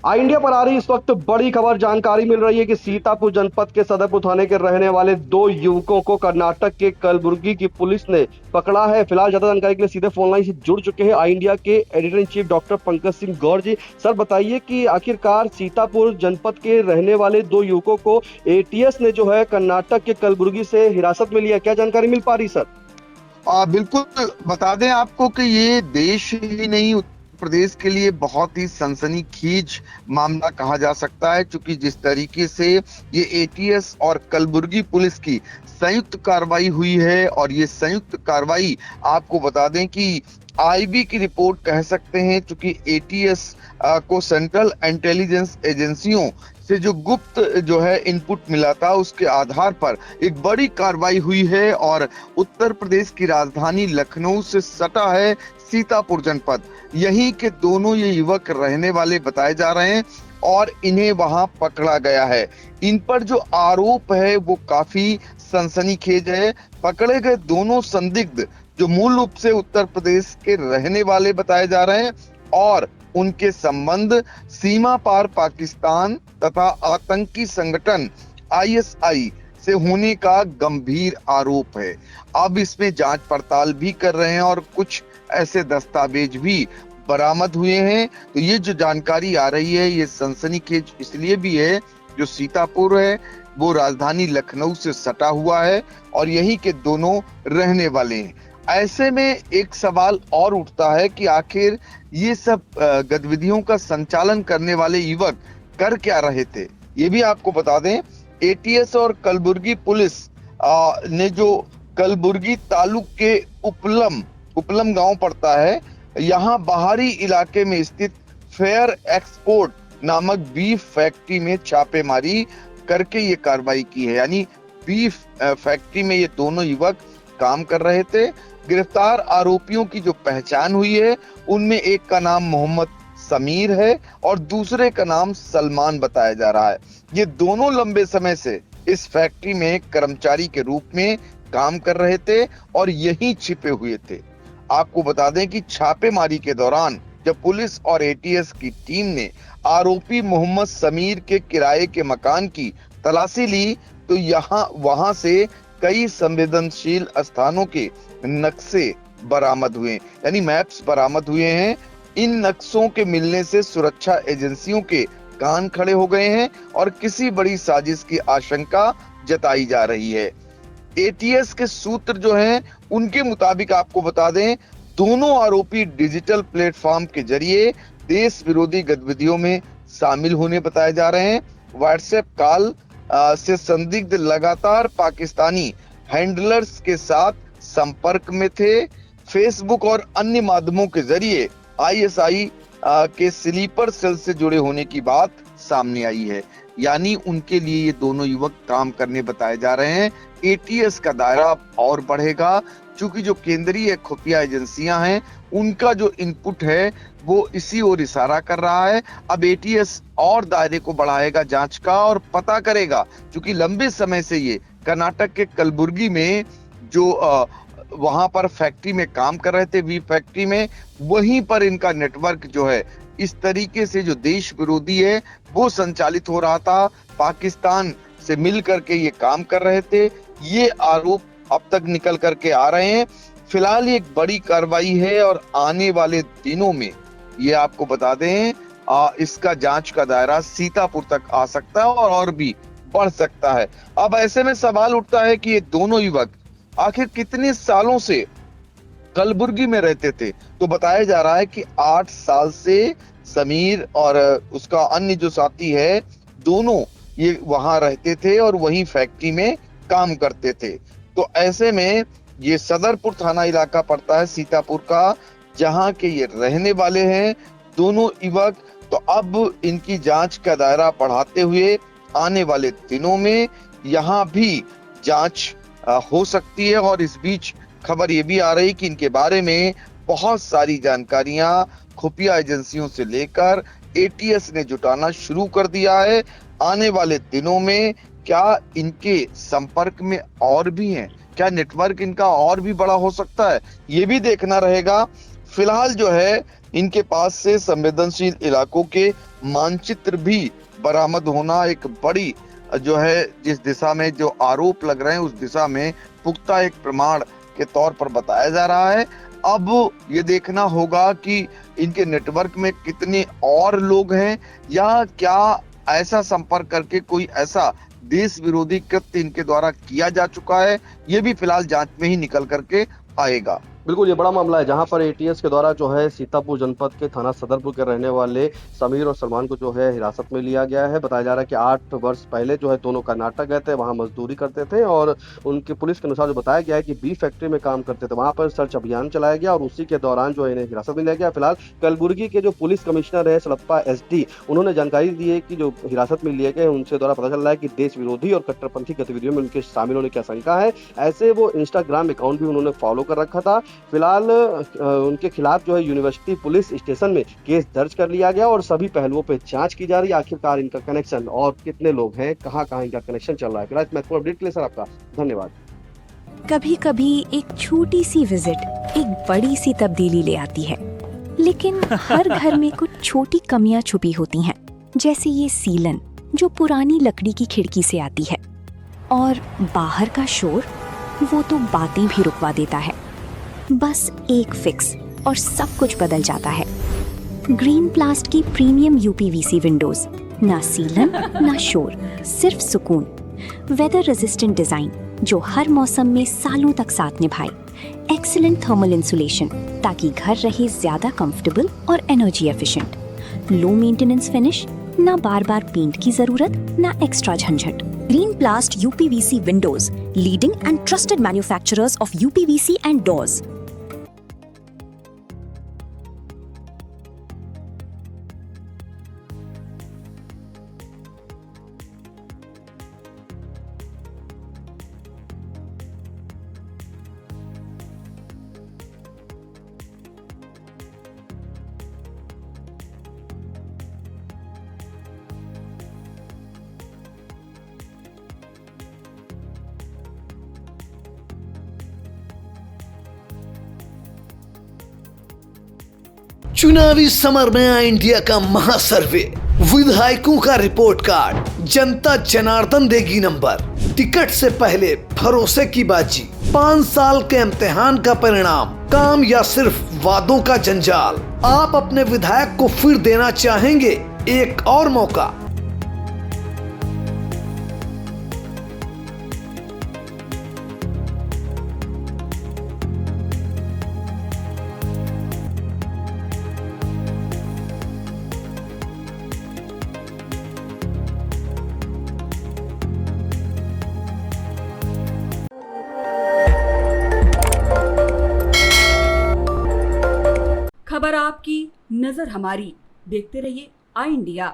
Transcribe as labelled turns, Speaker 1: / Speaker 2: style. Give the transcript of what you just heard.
Speaker 1: India पर आ रही इस वक्त बड़ी खबर जानकारी मिल रही है कि सीतापुर जनपद के सदरपुर थाने के रहने वाले दो युवकों को कर्नाटक के कलबुर्गी की पुलिस ने पकड़ा है। फिलहाल ज्यादा जानकारी के लिए सीधे फोन लाइन से जुड़ चुके हैं आई इंडिया के editor in chief doctor Pankaj Singh Gaur ji. Sir बताइए कि आखिरकार सीतापुर जनपद के रहने वाले दो युवकों को एटीएस ने जो है कर्नाटक के कलबुर्गी से हिरासत में लिया, क्या जानकारी मिल पा रही सर?
Speaker 2: बिल्कुल बता दें आपको कि ये देश ही नहीं, उत्तर प्रदेश के लिए बहुत ही सनसनीखेज मामला कहा जा सकता है, क्योंकि जिस तरीके से ये एटीएस और कलबुर्गी पुलिस की संयुक्त कार्रवाई हुई है, और ये संयुक्त कार्रवाई आपको बता दें कि आईबी की रिपोर्ट कह सकते हैं, क्योंकि एटीएस को सेंट्रल इंटेलिजेंस एजेंसियों से जो गुप्त जो है इनपुट मिला था, उसके आधार पर एक बड़ी कार्रवाई हुई है। और उत्तर प्रदेश की राजधानी लखनऊ से सटा है सीतापुर जनपद, यहीं के दोनों ये युवक रहने वाले बताए जा रहे हैं और इन्हें वहां पकड़ा गया है। इन पर जो आरोप है वो काफी सनसनीखेज है। पकड़े गए दोनों संदिग्ध जो मूल रूप से उत्तर प्रदेश के रहने वाले बताए जा रहे हैं, और उनके संबंध सीमा पार पाकिस्तान तथा आतंकी संगठन आईएसआई से होने का गंभीर आरोप है। अब इसमें जांच पड़ताल भी कर रहे हैं और कुछ ऐसे दस्तावेज भी बरामद हुए हैं। तो ये जो जानकारी आ रही है ये सनसनीखेज इसलिए भी है, जो सीतापुर है वो राजधानी लखनऊ से सटा हुआ है और यहीं के दोनों रहने वाले हैं। ऐसे में एक सवाल और उठता है कि आखिर ये सब गतिविधियों का संचालन करने वाले युवक कर क्या रहे थे। ये भी आपको बता दें, एटीएस और कलबुर्गी पुलिस ने जो कलबुर्गी तालुक के उपलम गांव पड़ता है, यहाँ बाहरी इलाके में स्थित फेयर एक्सपोर्ट नामक बीफ फैक्ट्री में छापेमारी करके ये कार्रवाई की है। यानी बीफ फैक्ट्री में ये दोनों युवक काम कर रहे थे। गिरफ्तार आरोपियों की जो पहचान हुई है उनमें एक का नाम मोहम्मद समीर है और दूसरे का नाम सलमान बताया जा रहा है। ये दोनों लंबे समय से इस फैक्ट्री में कर्मचारी के रूप में काम कर रहे थे और यहीं छिपे हुए थे। आपको बता दें कि छापेमारी के दौरान जब पुलिस और एटीएस की टीम ने आरोपी मोहम्मद समीर के किराए के मकान की तलाशी ली, तो वहां से कई संवेदनशील स्थानों के नक्शे बरामद हुए, यानी मैप्स बरामद हुए हैं। इन नक्शों के मिलने से सुरक्षा एजेंसियों के कान खड़े हो गए हैं और किसी बड़ी साजिश की आशंका जताई जा रही है। एटीएस के सूत्र जो हैं उनके मुताबिक आपको बता दें, दोनों आरोपी डिजिटल प्लेटफॉर्म के जरिए देश विरोधी गतिविधियों में शामिल होने बताए जा रहे हैं। व्हाट्सएप कॉल से संदिग्ध लगातार पाकिस्तानी हैंडलर्स के साथ संपर्क में थे। फेसबुक और अन्य माध्यमों के जरिए आईएसआई के स्लीपर सेल से जुड़े होने की बात सामने आई है। यानी उनके लिए ये दोनों युवक काम करने बताए जा रहे हैं। एटीएस का दायरा और बढ़ेगा, क्योंकि जो केंद्रीय खुफिया एजेंसियां हैं उनका जो इनपुट है वो इसी ओर इशारा कर रहा है। अब एटीएस और दायरे को बढ़ाएगा जांच का और पता करेगा, क्योंकि लंबे समय से ये कर्नाटक के कलबुर्गी में जो वहां पर फैक्ट्री में काम कर रहे थे, वी फैक्ट्री में, वहीं पर इनका नेटवर्क जो है इस तरीके से जो देश विरोधी है वो संचालित हो रहा था। पाकिस्तान से मिल करके ये काम कर रहे थे। ये आरोप अब तक निकल करके आ रहे हैं। फिलहाल ये एक बड़ी कार्रवाई है और आने वाले दिनों में ये आपको बता दें इसका जांच का दायरा सीतापुर तक आ सकता है और भी बढ़ सकता है। अब ऐसे में सवाल उठता है कि ये दोनों युवक आखिर कितने सालों से कलबुर्गी में रहते थे। तो बताया जा रहा है कि 8 साल से समीर और उसका अन्य जो साथी है, दोनों ये वहां रहते थे और वहीं फैक्ट्री में काम करते थे। तो ऐसे में ये सदरपुर थाना इलाका पड़ता है सीतापुर का, जहां के ये रहने वाले हैं दोनों युवक। तो अब इनकी जांच का दायरा बढ़ाते हुए आने वाले दिनों में यहाँ भी जांच हो सकती है। और इस बीच खबर ये भी आ रही कि इनके बारे में बहुत सारी जानकारियां खुफिया एजेंसियों से लेकर एटीएस ने जुटाना शुरू कर दिया है। आने वाले दिनों में क्या इनके संपर्क में और भी हैं, क्या नेटवर्क इनका और भी बड़ा हो सकता है, ये भी देखना रहेगा। फिलहाल जो है इनके पास से संवेदनशील इलाकों के मानचित्र भी बरामद होना एक बड़ी जो है जिस दिशा में जो आरोप लग रहे हैं उस दिशा में पुख्ता एक प्रमाण के तौर पर बताया जा रहा है। अब ये देखना होगा कि इनके नेटवर्क में कितने और लोग हैं या क्या ऐसा संपर्क करके कोई ऐसा देश विरोधी कृत्य इनके द्वारा किया जा चुका है, ये भी फिलहाल जांच में ही निकल करके आएगा।
Speaker 1: बिल्कुल, ये बड़ा मामला है जहां पर एटीएस के द्वारा जो है सीतापुर जनपद के थाना सदरपुर के रहने वाले समीर और सलमान को जो है हिरासत में लिया गया है। बताया जा रहा है कि 8 वर्ष पहले जो है दोनों कर्नाटक गए थे, वहां मजदूरी करते थे और उनके पुलिस के अनुसार जो बताया गया है कि बी फैक्ट्री में काम करते थे। वहां पर सर्च अभियान चलाया गया और उसी के दौरान जो है इन्हें हिरासत में लिया गया। फिलहाल कलबुर्गी के जो पुलिस कमिश्नर है सलप्पा एसडी, उन्होंने जानकारी दी है कि जो हिरासत में लिए गए उनसे द्वारा पता चल रहा है कि देश विरोधी और कट्टरपंथी गतिविधियों में उनके शामिल होने की आशंका है। ऐसे वो इंस्टाग्राम अकाउंट भी उन्होंने फॉलो कर रखा था। फिलहाल उनके खिलाफ जो है यूनिवर्सिटी पुलिस स्टेशन में केस दर्ज कर लिया गया और सभी पहलुओं पे जांच की जा रही है। आखिरकार इनका कनेक्शन और कितने लोग हैं, कहां इनका कनेक्शन चल रहा है। फिलहाल महत्वपूर्ण अपडेट के लिए सर आपका धन्यवाद।
Speaker 3: कभी कभी एक छोटी सी विजिट एक बड़ी सी तब्दीली ले आती है, लेकिन हर घर में कुछ छोटी कमियां छुपी होती हैं, जैसे ये सीलन जो पुरानी लकड़ी की खिड़की से आती है, और बाहर का शोर वो तो बातें भी रुकवा देता है। बस एक फिक्स और सब कुछ बदल जाता है। ग्रीन प्लास्ट की प्रीमियम यूपीवीसी विंडोज, ना सीलन ना शोर, सिर्फ सुकून। वेदर रेजिस्टेंट डिजाइन जो हर मौसम में सालों तक साथ निभाए। एक्सीलेंट थर्मल इंसुलेशन ताकि घर रहे ज्यादा कंफर्टेबल और energy efficient. Low maintenance finish, ना बार बार पेंट की जरूरत ना एक्स्ट्रा झंझट। Green प्लास्ट UPVC Windows, leading and trusted manufacturers of UPVC and doors.
Speaker 4: चुनावी समर में आया इंडिया का महासर्वे, विधायकों का रिपोर्ट कार्ड, जनता जनार्दन देगी नंबर। टिकट से पहले भरोसे की बाजी, 5 साल के इम्तिहान का परिणाम, काम या सिर्फ वादों का जंजाल। आप अपने विधायक को फिर देना चाहेंगे एक और मौका?
Speaker 5: खबर आपकी, नजर हमारी। देखते रहिए आई इंडिया।